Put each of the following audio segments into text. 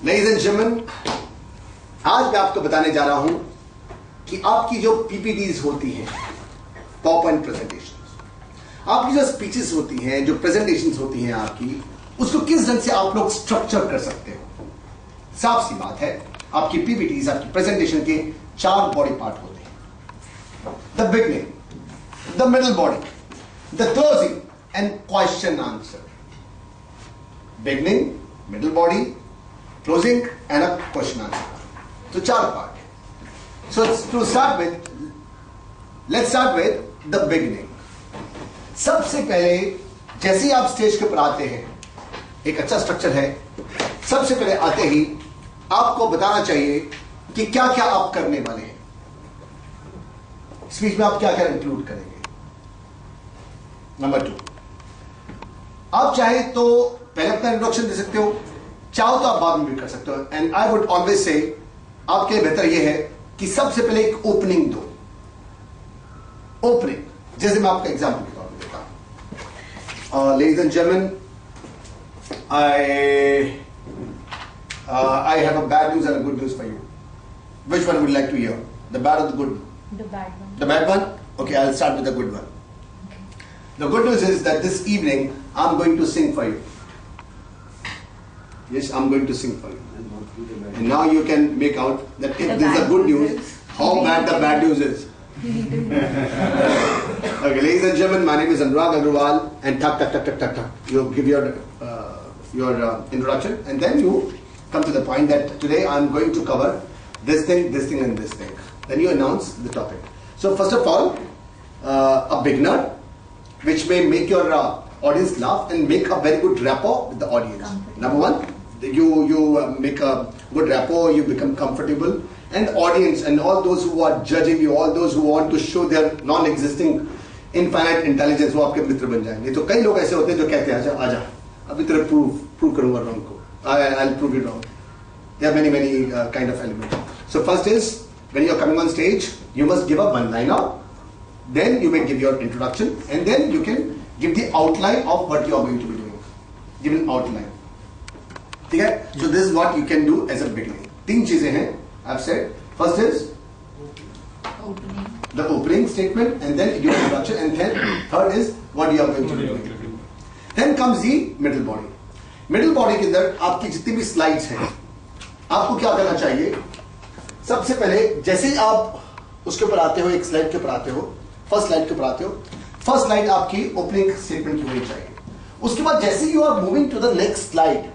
Ladies and gentlemen, आज मैं आपको बताने जा रहा हूं कि आपकी जो PPTs होती हैं, PowerPoint presentations, आपकी जो स्पीचेस होती हैं, जो प्रेजेंटेशंस होती हैं आपकी, उसको किस ढंग से आप लोग स्ट्रक्चर कर सकते हो। साफ सी बात है, आपकी PPTs, आपकी प्रेजेंटेशन के 4 बॉडी पार्ट होते हैं: the beginning, the middle body, the closing and question answer. Beginning, middle body, closing and a question answer. So 4 part. So to start with, let's start with the beginning. सबसे पहले जैसे ही आप stage के ऊपर आते हैं, एक अच्छा स्ट्रक्चर है, सबसे पहले आते ही आपको बताना चाहिए कि क्या क्या आप करने वाले हैं। स्पीच में आप क्या क्या इंक्लूड करेंगे। नंबर 2, आप चाहे तो पहले अपना इंट्रोडक्शन दे सकते हो, चाहो तो आप बाद में भी कर सकते हो। And I would always say, आपके लिए बेहतर यह है कि सबसे पहले एक ओपनिंग दो। ओपनिंग, जैसे मैं आपको एग्जांपल के तौर पर देता हूं। Ladies and gentleman, I have a bad news and a good news for you. Which one would you like to hear? The bad or the good? The bad one. The bad one? Okay, I'll start with the good one. Okay. The good news is that this evening I'm going to sing for you. Yes, I'm going to sing for you. And now you can make out that if this is the good news, how bad the bad news is. Okay, ladies and gentlemen, my name is Anurag Agrawal, and tuck. You give your introduction, and then you come to the point that today I'm going to cover this thing, and this thing. Then you announce the topic. So first of all, a beginner, which may make your audience laugh and make a very good rapport with the audience. Number 1, you make a good rapport, you become comfortable, and audience and all those who are judging you, all those who want to show their non-existing infinite intelligence, वो आपके मित्र बन जाएंगे। तो कई लोग ऐसे होते हैं जो कहते हैं आजा अभी तेरे प्रूव करूंगा wrong को, I'll prove you wrong. There are many kind of elements. So first is, when you're coming on stage, you must give a one-liner, then you may give your introduction, and then you can give the outline of what you are going to be doing. Give an outline. ठीक है? So this is what you can do as a beginning. 3 चीजें हैं I've said. First is Opening. the opening statement, and then your introduction, and then third is what you are going to be doing. Then comes the middle body. Middle body के अंदर आपकी जितनी भी slides हैं, आपको क्या करना चाहिए? सबसे पहले जैसे ही आप उसके ऊपर आते हो, एक स्लाइड के ऊपर आते हो, फर्स्ट स्लाइड के ऊपर आते हो, फर्स्ट स्लाइड आपकी ओपनिंग स्टेटमेंट की होनी चाहिए। उसके बाद जैसे you are moving to the next slide,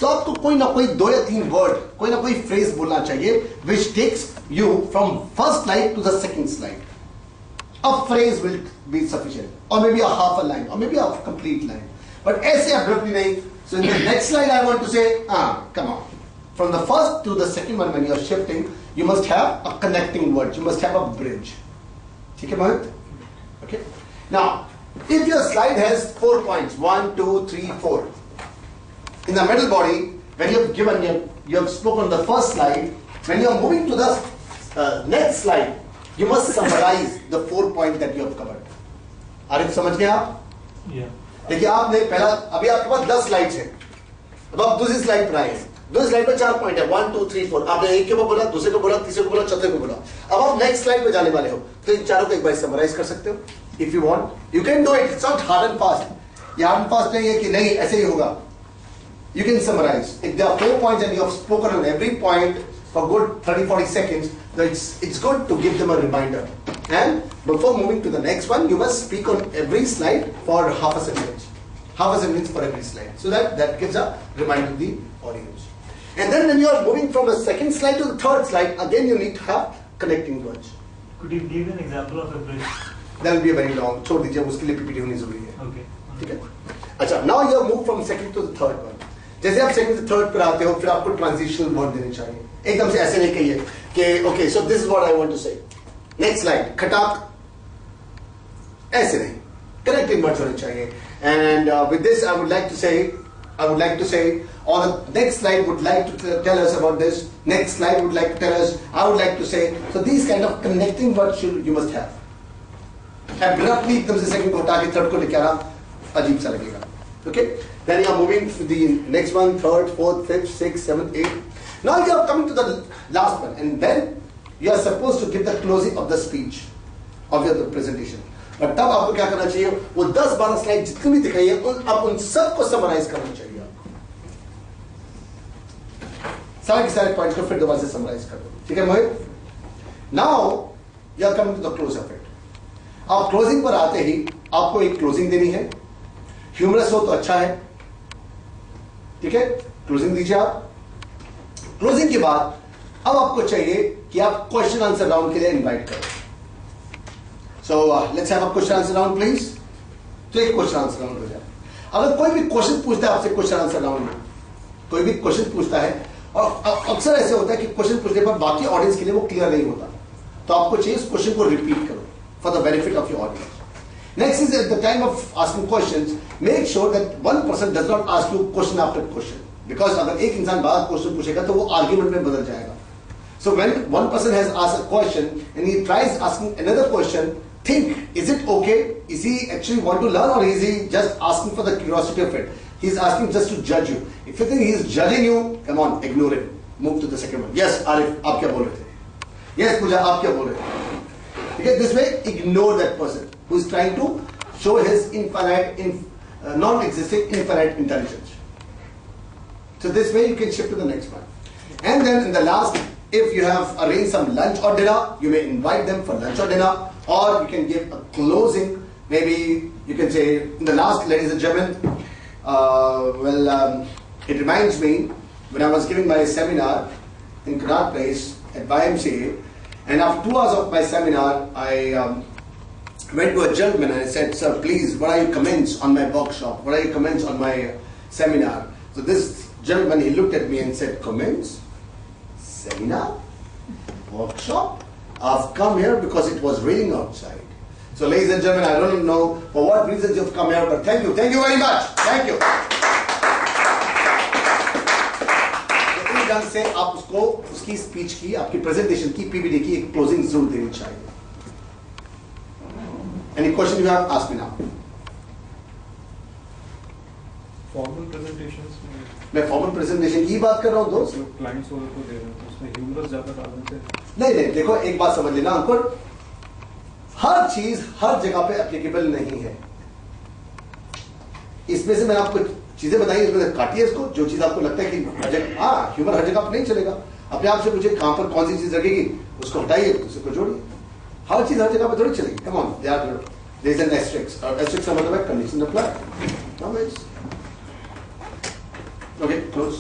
तो आपको कोई ना कोई 2 या 3 वर्ड, कोई ना कोई फ्रेज बोलना चाहिए which takes you from first slide to the second slide. A phrase will be sufficient, or maybe a half a line, or maybe a complete line. But ऐसे abruptly नहीं. So in the next slide I want to say, come on. From the first to the second one, when you are shifting, you must have a connecting word. You must have a bridge. ठीक है मोहित? Okay. Now, if your slide has 4 points, 1, 2, 3, 4. In the middle body, when you have spoken the first slide, when you are moving to the next slide, you must summarize the 4 points that you have covered. Arif समझ गए आप? देखिए, आपने पहला, अभी आपके पास 10 slides हैं, अब आप दूसरी स्लाइड पर आए हैं। दूसरी स्लाइड पर 4 पॉइंट है, 1, 2, 3, 4। आपने एक के ऊपर बोला, दूसरे को बोला, तीसरे को बोला, चौथे को बोला। अब आप नेक्स्ट स्लाइड पे जाने वाले हो, तो इन चारों को एक बार समराइज कर सकते हो। If you want you can do it. It's not hard and fast. ये हार्ड एंड फास्ट नहीं है कि नहीं ऐसे ही होगा। You can summarize. If there are 4 points and you have spoken on every point for good 30-40 seconds, then it's good to give them a reminder. And before moving to the next one, you must speak on every slide for half a sentence. Half a sentence for every slide. So that gives a reminder to the audience. And then when you are moving from the second slide to the third slide, again you need to have connecting words. Could you give an example of a bridge? That will be a very long. छोड़ दीजिए, उसके लिए PPT होनी जरूरी है। Okay. ठीक है? अच्छा, now you have moved from second to the third one. जैसे आप सेकंड से थर्ड पर आते हो, फिर आपको ट्रांजिशनल वर्ड देने चाहिए। एकदम से ऐसे नहीं कहिए कि okay so this is what I want to say. Next slide, खटाक, ऐसे नहीं, कनेक्टिंग वर्ड्स होने चाहिए। And with this I would like to say or the next slide would like to tell us about this, next slide would like to tell us, I would like to say. So these kind of connecting words you must have. Abruptly एकदम से second को हटा के third को लेके आना अजीब सा लगेगा। Okay? Then you are moving to the next one, third, fourth, fifth, sixth, seventh, eighth. Now you are coming to the last one, and then you are supposed to give the closing of the speech of your presentation. But तब आपको क्या करना चाहिए? वो 10-12 slide जितनी भी दिखाई है, आप उन सबको समराइज करना चाहिए आपको। सारे के सारे पॉइंट्स को फिर दोबारा से समराइज कर दो, ठीक है मोहित? Now you are coming to the close of it. आप क्लोजिंग पर आते ही आपको एक क्लोजिंग देनी है। ह्यूमरस हो तो अच्छा है, ठीक है? क्लोजिंग दीजिए आप। क्लोजिंग के बाद अब आपको चाहिए कि आप क्वेश्चन आंसर राउंड के लिए इनवाइट करो। So let's have a question answer round please. तो एक क्वेश्चन आंसर राउंड हो जाए। अगर कोई भी क्वेश्चन पूछता है आपसे क्वेश्चन आंसर राउंड में, कोई भी क्वेश्चन पूछता है, और अक्सर ऐसे होता है कि क्वेश्चन पूछने पर बाकी ऑडियंस के लिए वो क्लियर नहीं होता, तो आपको चाहिए उस क्वेश्चन को रिपीट करो for the benefit of your audience. Next is at the time of asking questions, make sure that one person does not ask you question after question. Because अगर एक इंसान बार क्वेश्चन पूछेगा तो वो आर्ग्यूमेंट में बदल जाएगा. So when one person has asked a question and he tries asking another question, think, is it okay? Is he actually want to learn or is he just asking for the curiosity of it? He is asking just to judge you. If you think he is judging you, come on, ignore it. Move to the second one. Yes, Arif, आप क्या बोल रहे थे? Yes, Pooja, आप क्या बोल रहे थे? Okay, this way, ignore that person who is trying to show his infinite, non-existing infinite intelligence. So this way you can shift to the next one. And then in the last, if you have arranged some lunch or dinner, you may invite them for lunch or dinner, or you can give a closing. Maybe you can say, in the last, ladies and gentlemen, it reminds me, when I was giving my seminar in Connaught Place at YMCA, and after 2 hours of my seminar, I went to a gentleman and I said, sir, please, what are your comments on my workshop? What are your comments on my seminar? So this gentleman, he looked at me and said, comments? Seminar? Workshop? I've come here because it was raining outside. So ladies and gentlemen, I don't know for what reasons you've come here, but thank you very much. Thank you. ढंग से आप उसको उसकी speech की, आपकी presentation की, PPT की एक क्लोजिंग जरूर देनी चाहिए। Any question you have? Ask me now. Formal presentations में मैं फॉर्मल प्रेजेंटेशन की बात कर रहा हूँ दोस्त। क्लाइंट्स वगैरह को दे रहे हैं तो उसमें ह्यूमरस ज्यादा डालने से नहीं, देखो एक बात समझ लेना अंकुर, हर चीज हर जगह पे एप्लीकेबल नहीं है। इसमें से मैंने आपको चीजें बताई, इसमें काटिए इसको, जो चीज आपको लगता है कि हर जगह, हाँ ह्यूमर हर जगह पर नहीं चलेगा। अपने आप से पूछे कहां पर कौन सी चीज लगेगी, उसको हटाइए, उसको जोड़िए। हर चीज हर जगह पर थोड़ी चलेगी। Come on, there is an asterisk, और asterisk का मतलब है कंडीशन अप्लाई। Okay, close.